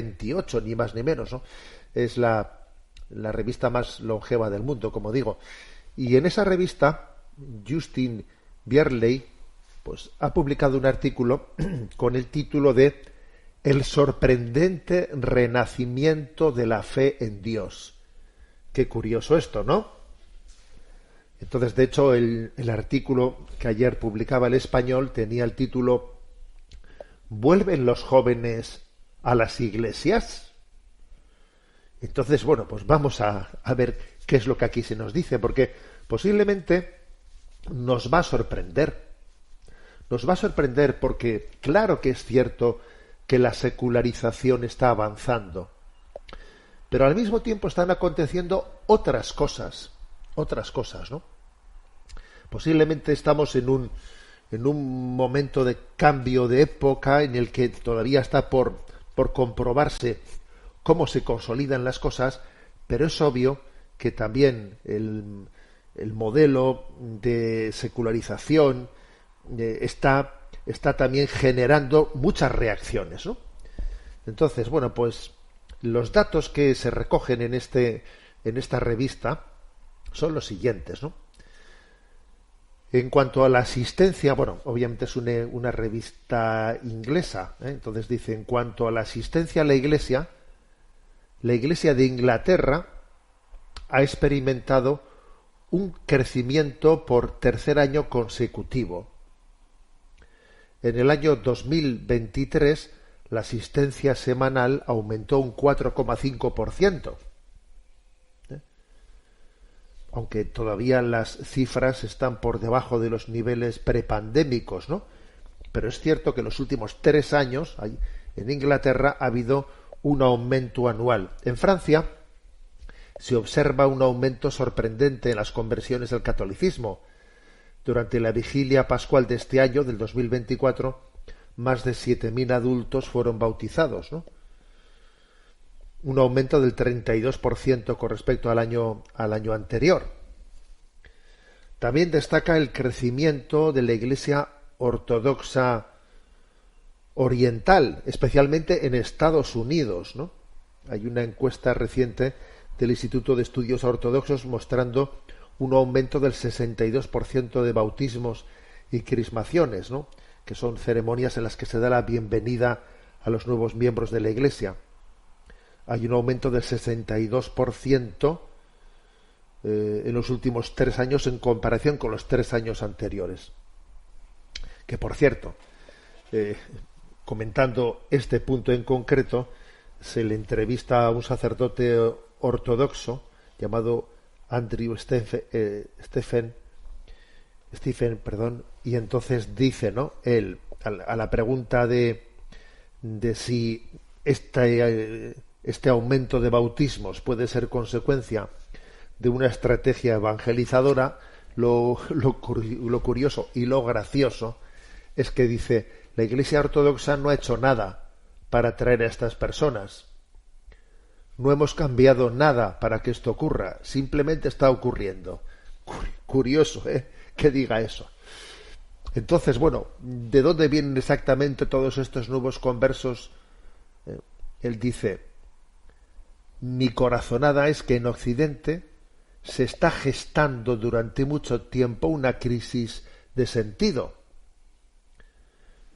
28, ni más ni menos, ¿no? Es la revista más longeva del mundo, como digo. Y en esa revista, Justin Bierley, pues, ha publicado un artículo con el título de El sorprendente renacimiento de la fe en Dios. Qué curioso esto, ¿no? Entonces, de hecho, el artículo que ayer publicaba El Español tenía el título ¿Vuelven los jóvenes a las iglesias? Entonces, bueno, pues vamos a ver qué es lo que aquí se nos dice, porque posiblemente nos va a sorprender. Nos va a sorprender porque claro que es cierto que la secularización está avanzando, pero al mismo tiempo están aconteciendo otras cosas, ¿no? Posiblemente estamos en un momento de cambio de época en el que todavía está por comprobarse cómo se consolidan las cosas, pero es obvio que también el modelo de secularización está también generando muchas reacciones, ¿no? Entonces, bueno, pues los datos que se recogen en esta revista son los siguientes, ¿no? En cuanto a la asistencia, bueno, obviamente es una revista inglesa, ¿eh? Entonces dice, en cuanto a la asistencia a la Iglesia de Inglaterra ha experimentado un crecimiento por tercer año consecutivo. En el año 2023, la asistencia semanal aumentó un 4,5%. Aunque todavía las cifras están por debajo de los niveles prepandémicos, ¿no? Pero es cierto que en los últimos 3 años en Inglaterra ha habido un aumento anual. En Francia se observa un aumento sorprendente en las conversiones al catolicismo. Durante la vigilia pascual de este año, del 2024, más de 7.000 adultos fueron bautizados, ¿no? Un aumento del 32% con respecto al año anterior. También destaca el crecimiento de la Iglesia ortodoxa oriental, especialmente en Estados Unidos, ¿no? Hay una encuesta reciente del Instituto de Estudios Ortodoxos mostrando un aumento del 62% de bautismos y crismaciones, ¿no? Que son ceremonias en las que se da la bienvenida a los nuevos miembros de la Iglesia. Hay un aumento del 62% en los últimos 3 años en comparación con los 3 años anteriores. Que, por cierto, comentando este punto en concreto, se le entrevista a un sacerdote ortodoxo llamado Andrew Stephen, y entonces dice, ¿no? Él, a la pregunta de si este aumento de bautismos puede ser consecuencia de una estrategia evangelizadora, lo curioso y lo gracioso es que dice, la Iglesia Ortodoxa no ha hecho nada para atraer a estas personas. No hemos cambiado nada para que esto ocurra, simplemente está ocurriendo. Curioso, que diga eso. Entonces, bueno, ¿de dónde vienen exactamente todos estos nuevos conversos? Él dice, mi corazonada es que en Occidente se está gestando durante mucho tiempo una crisis de sentido.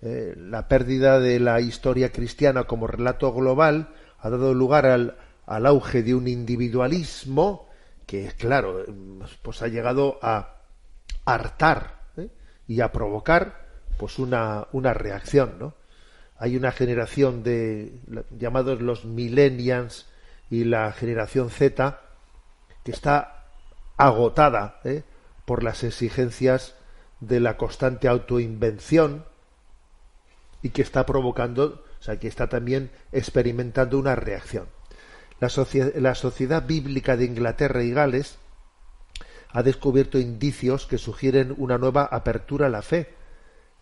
La pérdida de la historia cristiana como relato global ha dado lugar al auge de un individualismo que, claro, pues ha llegado a hartar y a provocar pues una reacción, ¿no? Hay una generación llamados los millennials y la generación Z que está agotada por las exigencias de la constante autoinvención y que está provocando, o sea, que está también experimentando una reacción. La sociedad bíblica de Inglaterra y Gales ha descubierto indicios que sugieren una nueva apertura a la fe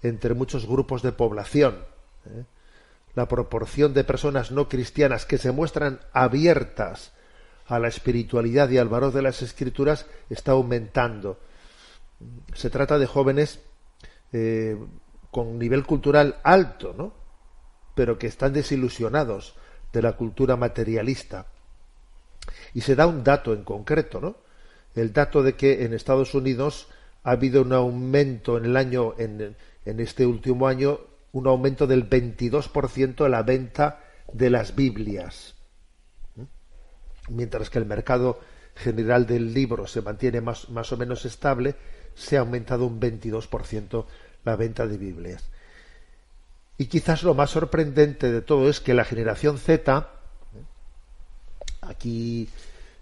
entre muchos grupos de población. La proporción de personas no cristianas que se muestran abiertas a la espiritualidad y al valor de las Escrituras está aumentando. Se trata de jóvenes con nivel cultural alto, ¿no? Pero que están desilusionados de la cultura materialista. Y se da un dato en concreto, ¿no? El dato de que en Estados Unidos ha habido un aumento en este último año, un aumento del 22% de la venta de las Biblias. Mientras que el mercado general del libro se mantiene más o menos estable, se ha aumentado un 22% la venta de Biblias. Y quizás lo más sorprendente de todo es que la generación Z, aquí,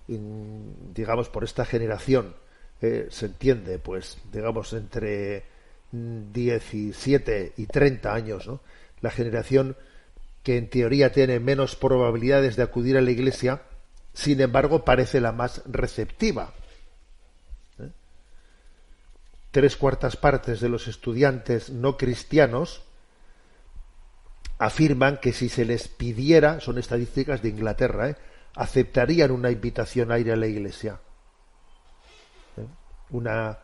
digamos, por esta generación, se entiende, pues, digamos, entre 17 y 30 años, ¿no? La generación que en teoría tiene menos probabilidades de acudir a la iglesia, sin embargo, parece la más receptiva. 3/4 partes de los estudiantes no cristianos afirman que si se les pidiera, son estadísticas de Inglaterra, aceptarían una invitación a ir a la iglesia. Una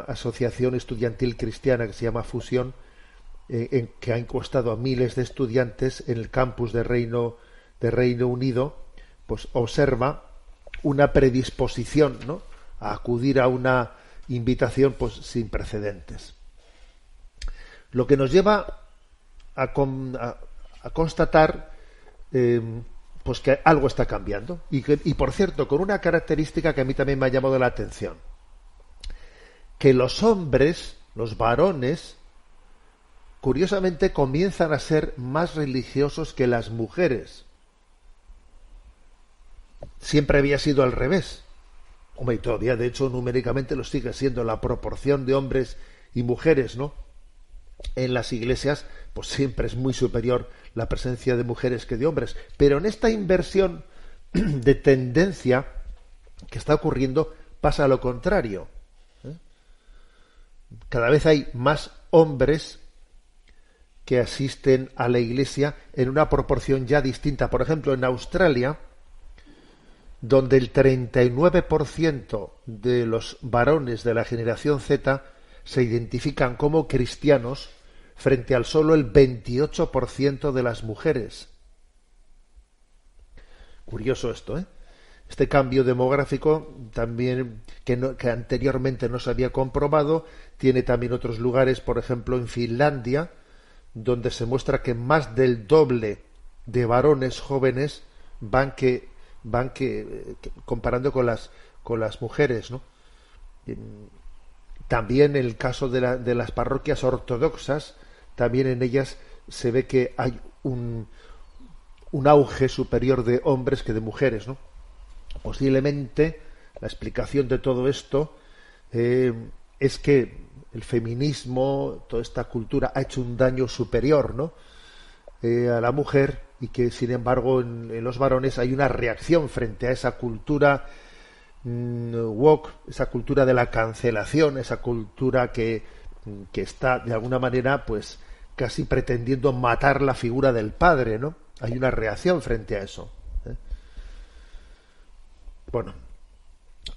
asociación estudiantil cristiana que se llama Fusión, que ha encuestado a miles de estudiantes en el campus de Reino Unido, pues observa una predisposición, ¿no?, a acudir a una invitación pues sin precedentes. Lo que nos lleva a constatar pues que algo está cambiando y por cierto con una característica que a mí también me ha llamado la atención, que los hombres, los varones, curiosamente comienzan a ser más religiosos que las mujeres. Siempre había sido al revés. Hombre, y todavía de hecho numéricamente lo sigue siendo. La proporción de hombres y mujeres, ¿no?, en las iglesias pues siempre es muy superior la presencia de mujeres que de hombres, pero en esta inversión de tendencia que está ocurriendo pasa lo contrario. Cada vez hay más hombres que asisten a la iglesia en una proporción ya distinta. Por ejemplo, en Australia, donde el 39% de los varones de la generación Z se identifican como cristianos, frente al solo el 28% de las mujeres. Curioso esto, ¿eh? Este cambio demográfico también, que anteriormente no se había comprobado, tiene también otros lugares, por ejemplo en Finlandia, donde se muestra que más del doble de varones jóvenes van que comparando con las mujeres, ¿no? También en el caso de las parroquias ortodoxas, también en ellas se ve que hay un auge superior de hombres que de mujeres, ¿no? Posiblemente la explicación de todo esto es que el feminismo, toda esta cultura, ha hecho un daño superior, ¿no?, a la mujer, y que sin embargo en los varones hay una reacción frente a esa cultura woke, esa cultura de la cancelación, esa cultura que está de alguna manera pues casi pretendiendo matar la figura del padre, ¿no? Hay una reacción frente a eso. Bueno,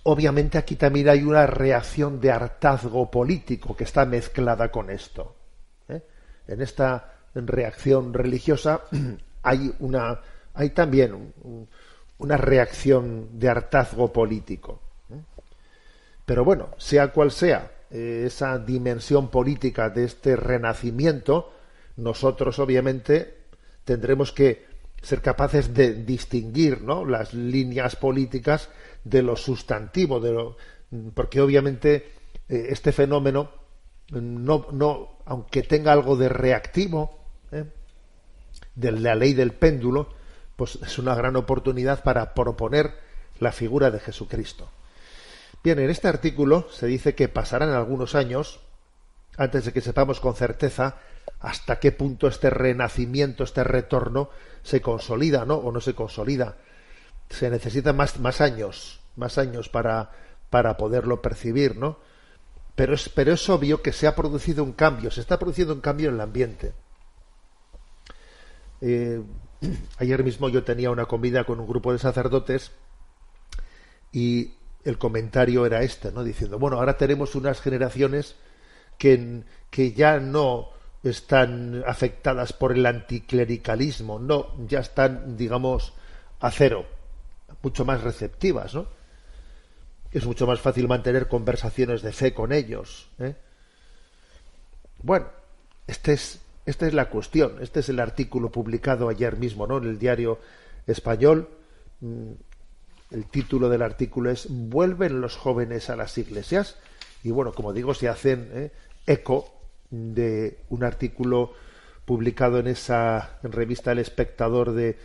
obviamente aquí también hay una reacción de hartazgo político que está mezclada con esto. En esta reacción religiosa hay también una reacción de hartazgo político. Pero bueno, sea cual sea esa dimensión política de este renacimiento, nosotros obviamente tendremos que ser capaces de distinguir, ¿no?, las líneas políticas de lo sustantivo, porque obviamente este fenómeno no, aunque tenga algo de reactivo, de la ley del péndulo, pues es una gran oportunidad para proponer la figura de Jesucristo. Bien, en este artículo se dice que pasarán algunos años antes de que sepamos con certeza hasta qué punto este renacimiento, este retorno se consolida, ¿no?, o no se consolida. Se necesitan más años para poderlo percibir, ¿no? Pero es obvio que se ha producido un cambio, se está produciendo un cambio en el ambiente. Ayer mismo yo tenía una comida con un grupo de sacerdotes y el comentario era este, ¿no?, diciendo, bueno, ahora tenemos unas generaciones que ya no están afectadas por el anticlericalismo, no, ya están, digamos, a cero, mucho más receptivas, ¿no? Es mucho más fácil mantener conversaciones de fe con ellos, ¿eh? Bueno, esta es la cuestión. Este es el artículo publicado ayer mismo, ¿no?, en el Diario Español. El título del artículo es ¿Vuelven los jóvenes a las iglesias? Y bueno, como digo, se hacen eco de un artículo publicado en esa revista El Espectador de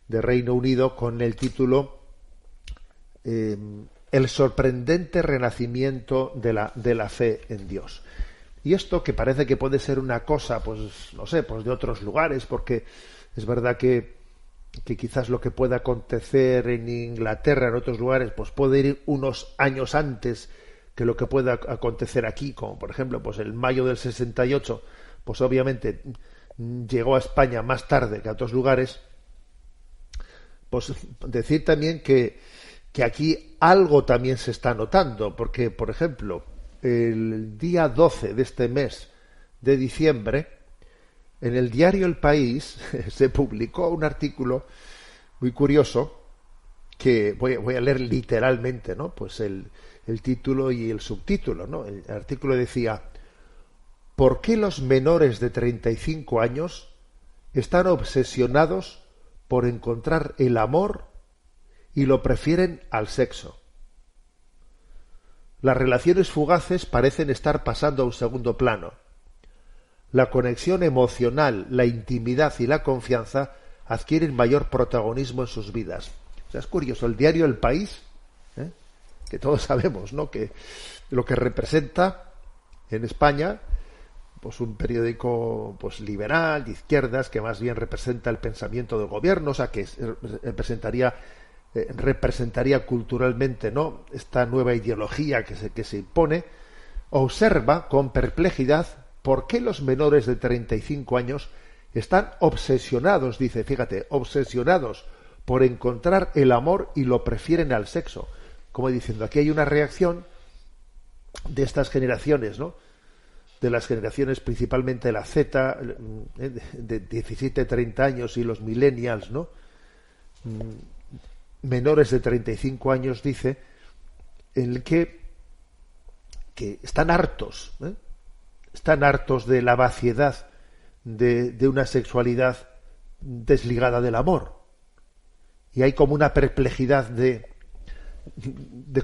Reino Unido con el título El sorprendente renacimiento de la fe en Dios. Y esto, que parece que puede ser una cosa, pues no sé, pues de otros lugares, porque es verdad que quizás lo que pueda acontecer en Inglaterra, en otros lugares, pues puede ir unos años antes que lo que pueda acontecer aquí, como por ejemplo, pues el mayo del 68, pues obviamente llegó a España más tarde que a otros lugares. Pues decir también que aquí algo también se está notando, porque, por ejemplo, el día 12 de este mes de diciembre, en el diario El País se publicó un artículo muy curioso que voy a leer literalmente, ¿no? Pues el título y el subtítulo, ¿no? El artículo decía: ¿por qué los menores de 35 años están obsesionados por encontrar el amor y lo prefieren al sexo? Las relaciones fugaces parecen estar pasando a un segundo plano. La conexión emocional, la intimidad y la confianza adquieren mayor protagonismo en sus vidas. O sea, es curioso, el diario El País, que todos sabemos, ¿no?, que lo que representa en España, pues un periódico pues liberal, de izquierdas, que más bien representa el pensamiento del gobierno, o sea, que representaría culturalmente, ¿no?, esta nueva ideología que se impone, observa con perplejidad por qué los menores de 35 años están obsesionados, dice, fíjate, obsesionados por encontrar el amor y lo prefieren al sexo. Como diciendo, aquí hay una reacción de estas generaciones, ¿no?, de las generaciones principalmente de la Z, de 17-30 años, y los millennials, ¿no?, menores de 35 años, dice, en el que están hartos, están hartos de la vaciedad de una sexualidad desligada del amor. Y hay como una perplejidad de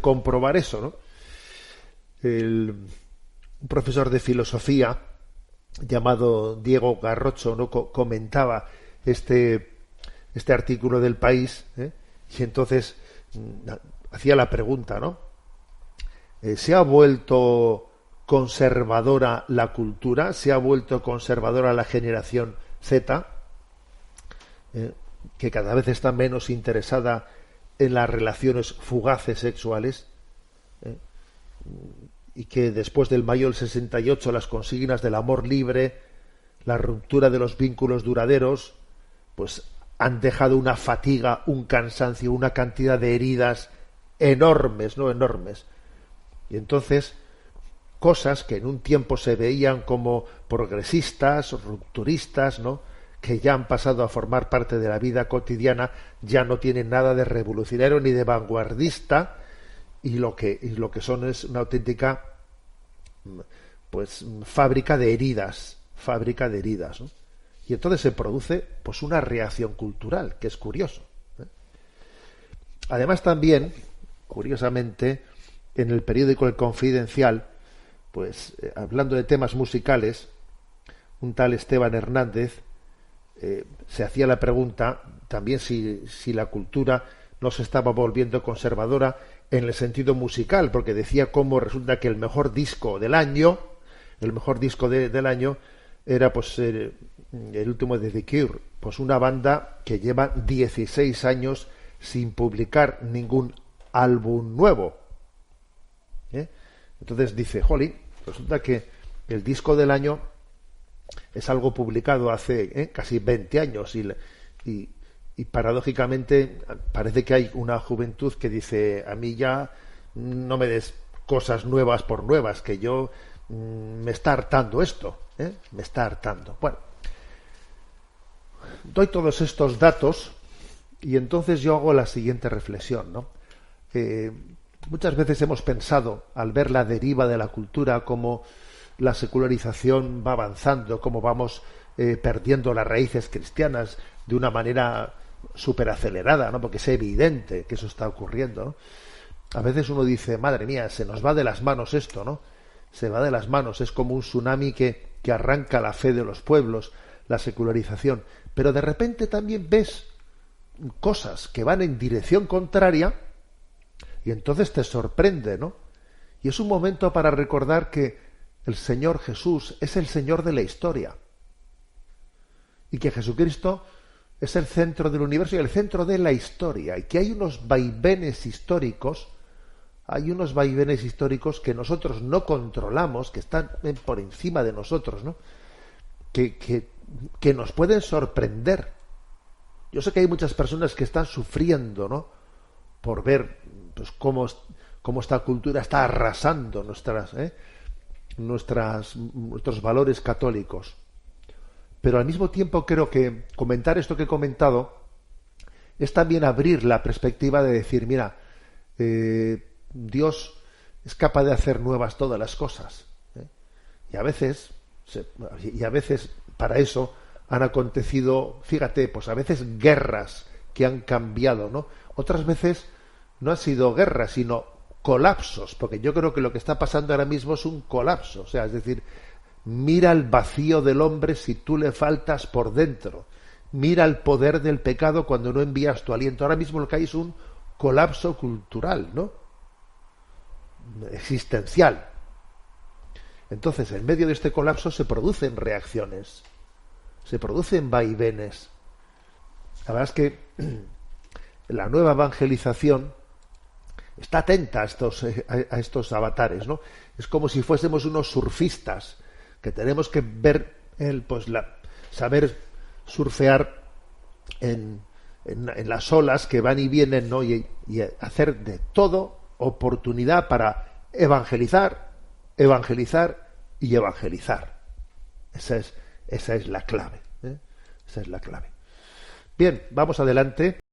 comprobar eso, ¿no? Un profesor de filosofía llamado Diego Garrocho, ¿no?, comentaba este artículo del País, y entonces hacía la pregunta, ¿no? ¿Se ha vuelto conservadora la cultura? ¿Se ha vuelto conservadora la generación Z? Que cada vez está menos interesada en las relaciones fugaces sexuales, y que después del mayo del 68 las consignas del amor libre, la ruptura de los vínculos duraderos, pues han dejado una fatiga, un cansancio, una cantidad de heridas enormes, ¿no?, enormes. Y entonces, cosas que en un tiempo se veían como progresistas, rupturistas, ¿no?, que ya han pasado a formar parte de la vida cotidiana, ya no tienen nada de revolucionario ni de vanguardista, y lo que son es una auténtica, pues, fábrica de heridas, ¿no? Y entonces se produce, pues, una reacción cultural, que es curioso, ¿eh? Además, también, curiosamente, en el periódico El Confidencial, pues, hablando de temas musicales, un tal Esteban Hernández se hacía la pregunta también si la cultura no se estaba volviendo conservadora en el sentido musical, porque decía cómo resulta que el mejor disco del año era, pues, el último de The Cure, pues una banda que lleva 16 años sin publicar ningún álbum nuevo, Entonces dice, jolín, resulta que el disco del año es algo publicado hace casi 20 años y paradójicamente parece que hay una juventud que dice, a mí ya no me des cosas nuevas por nuevas, que yo me está hartando esto, me está hartando. Bueno, doy todos estos datos y entonces yo hago la siguiente reflexión, ¿no? Muchas veces hemos pensado, al ver la deriva de la cultura, cómo la secularización va avanzando, cómo vamos perdiendo las raíces cristianas de una manera súper acelerada, ¿no? Porque es evidente que eso está ocurriendo, ¿no? A veces uno dice, madre mía, se nos va de las manos esto, ¿no? Se va de las manos, es como un tsunami que arranca la fe de los pueblos, la secularización. Pero de repente también ves cosas que van en dirección contraria y entonces te sorprende, ¿no? Y es un momento para recordar que el Señor Jesús es el Señor de la historia y que Jesucristo es el centro del universo y el centro de la historia, y que hay unos vaivenes históricos, que nosotros no controlamos, que están por encima de nosotros, ¿no? Que nos pueden sorprender. Yo sé que hay muchas personas que están sufriendo, ¿no? Por ver, pues, cómo esta cultura está arrasando nuestros valores católicos. Pero al mismo tiempo creo que comentar esto que he comentado es también abrir la perspectiva de decir, mira, Dios es capaz de hacer nuevas todas las cosas, ¿eh? Y a veces para eso han acontecido, fíjate, pues a veces guerras que han cambiado, ¿no? Otras veces no han sido guerras, sino colapsos, porque yo creo que lo que está pasando ahora mismo es un colapso, o sea, es decir, mira el vacío del hombre si tú le faltas por dentro. Mira el poder del pecado cuando no envías tu aliento. Ahora mismo lo que hay es un colapso cultural, ¿no? Existencial. Entonces, en medio de este colapso se producen reacciones, se producen vaivenes. La verdad es que la nueva evangelización está atenta a estos avatares, ¿no? Es como si fuésemos unos surfistas que tenemos que ver saber surfear en las olas que van y vienen, ¿no? Y hacer de todo oportunidad para evangelizar y evangelizar. Esa es la clave, ¿eh? Esa es la clave. Bien, vamos adelante.